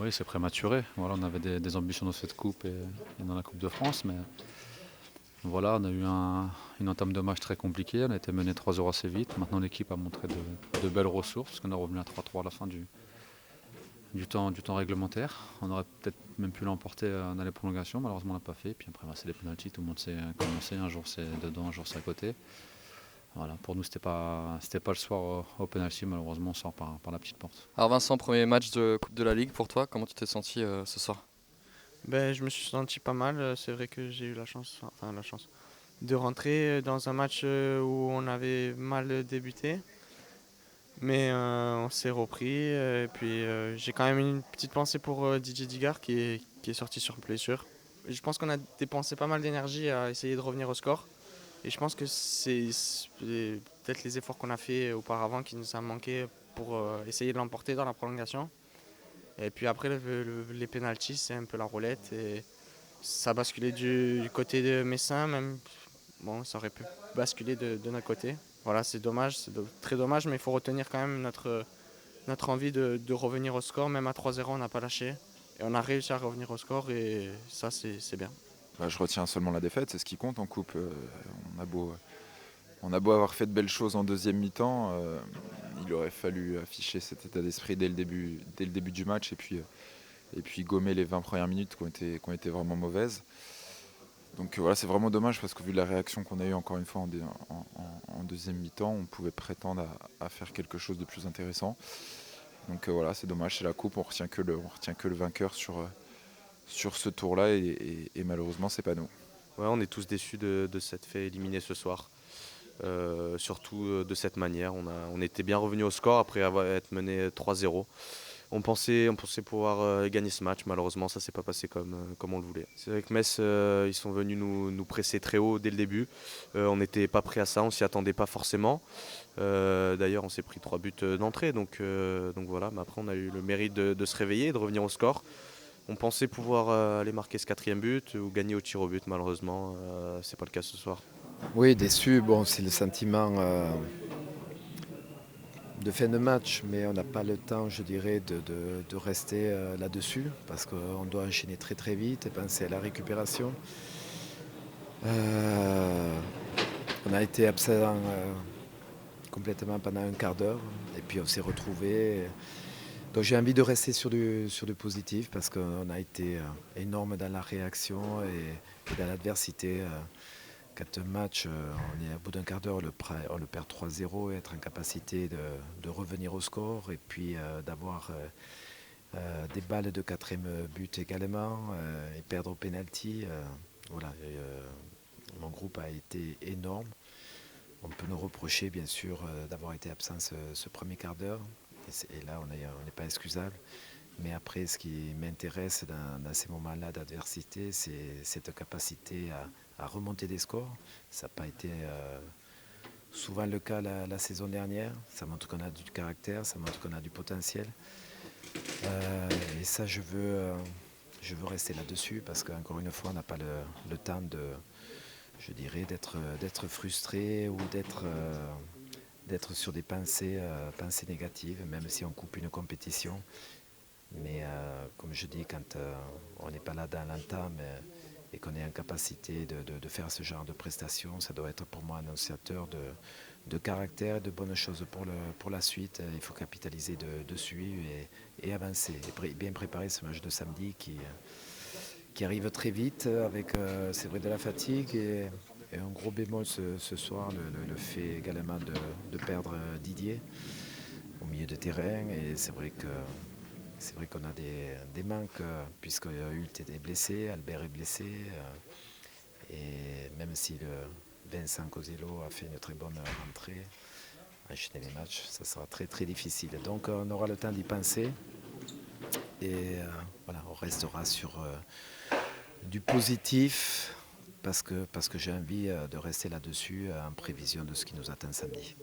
Oui, c'est prématuré. Voilà, on avait des ambitions dans cette coupe et dans la Coupe de France, mais voilà, on a eu une entame de match très compliquée. On a été mené 3-0 assez vite. Maintenant, l'équipe a montré de belles ressources, parce qu'on est revenu à 3-3 à la fin du temps réglementaire. On aurait peut-être même pu l'emporter dans les prolongations, malheureusement on l'a pas fait. Puis après c'est les pénaltys, tout le monde sait comment c'est, un jour c'est dedans, un jour c'est à côté. Voilà, pour nous c'était pas le soir au penalty, malheureusement on sort par la petite porte. Alors Vincent, premier match de Coupe de la Ligue pour toi, comment tu t'es senti ce soir? Ben, je me suis senti pas mal. C'est vrai que j'ai eu la chance de rentrer dans un match où on avait mal débuté. Mais on s'est repris. Et puis j'ai quand même une petite pensée pour Didier Digard qui est sorti sur blessure. Je pense qu'on a dépensé pas mal d'énergie à essayer de revenir au score. Et je pense que c'est peut-être les efforts qu'on a fait auparavant qui nous a manqué pour essayer de l'emporter dans la prolongation. Et puis après, les pénaltys, c'est un peu la roulette. Et ça a basculé du côté de Messin, même. Bon, ça aurait pu basculer de notre côté. Voilà, c'est dommage, très dommage, mais il faut retenir quand même notre envie de revenir au score. Même à 3-0, on n'a pas lâché. Et on a réussi à revenir au score et ça, c'est bien. Bah, je retiens seulement la défaite, c'est ce qui compte en coupe. On a beau avoir fait de belles choses en deuxième mi-temps, il aurait fallu afficher cet état d'esprit dès le début du match et puis gommer les 20 premières minutes qui ont été vraiment mauvaises. Donc voilà, c'est vraiment dommage parce que vu la réaction qu'on a eue encore une fois en deuxième mi-temps, on pouvait prétendre à faire quelque chose de plus intéressant. Donc voilà, c'est dommage, c'est la coupe, on retient que le vainqueur sur ce tour-là et malheureusement c'est pas nous. Ouais, on est tous déçus de s'être fait éliminer ce soir. Surtout de cette manière. On était bien revenu au score après avoir été mené 3-0. On pensait pouvoir gagner ce match. Malheureusement, ça s'est pas passé comme on le voulait. C'est vrai que Metz, ils sont venus nous presser très haut dès le début. On n'était pas prêt à ça, on s'y attendait pas forcément. D'ailleurs, on s'est pris 3 buts d'entrée. Donc voilà, mais après on a eu le mérite de se réveiller et de revenir au score. On pensait pouvoir aller marquer ce quatrième but ou gagner au tir au but. Malheureusement, c'est pas le cas ce soir. Oui, déçu, bon, c'est le sentiment de fin de match, mais on n'a pas le temps, je dirais, de rester là-dessus, parce qu'on doit enchaîner très très vite et penser à la récupération. On a été absent complètement pendant un quart d'heure, et puis on s'est retrouvés. Donc j'ai envie de rester sur du positif, parce qu'on a été énorme dans la réaction et dans l'adversité. Quand un match, on est à bout d'un quart d'heure, on le perd 3-0 et être en capacité de revenir au score et puis d'avoir des balles de quatrième but également et perdre au penalty. Voilà, mon groupe a été énorme. On peut nous reprocher bien sûr d'avoir été absent ce premier quart d'heure et là on n'est pas excusable. Mais après, ce qui m'intéresse dans ces moments-là d'adversité, c'est cette capacité à remonter des scores. Ça n'a pas été souvent le cas la saison dernière. Ça montre qu'on a du caractère, ça montre qu'on a du potentiel. Et ça, je veux rester là-dessus parce qu'encore une fois, on n'a pas le temps je dirais, d'être frustré ou d'être sur des pensées négatives, même si on coupe une compétition. Mais comme je dis, quand on n'est pas là dans l'entame et qu'on est en capacité de faire ce genre de prestations, ça doit être pour moi annonciateur de caractère, de bonnes choses pour la suite. Il faut capitaliser dessus et avancer. Et bien préparer ce match de samedi qui arrive très vite avec, c'est vrai, de la fatigue et un gros bémol ce soir, le fait également de perdre Didier au milieu de terrain. Et c'est vrai qu'on a des manques, puisque Hult est blessé, Albert est blessé. Et même si Vincent Cosello a fait une très bonne rentrée, enchaîner les matchs, ça sera très très difficile. Donc on aura le temps d'y penser. Et voilà, on restera sur du positif parce que j'ai envie de rester là-dessus en prévision de ce qui nous attend samedi.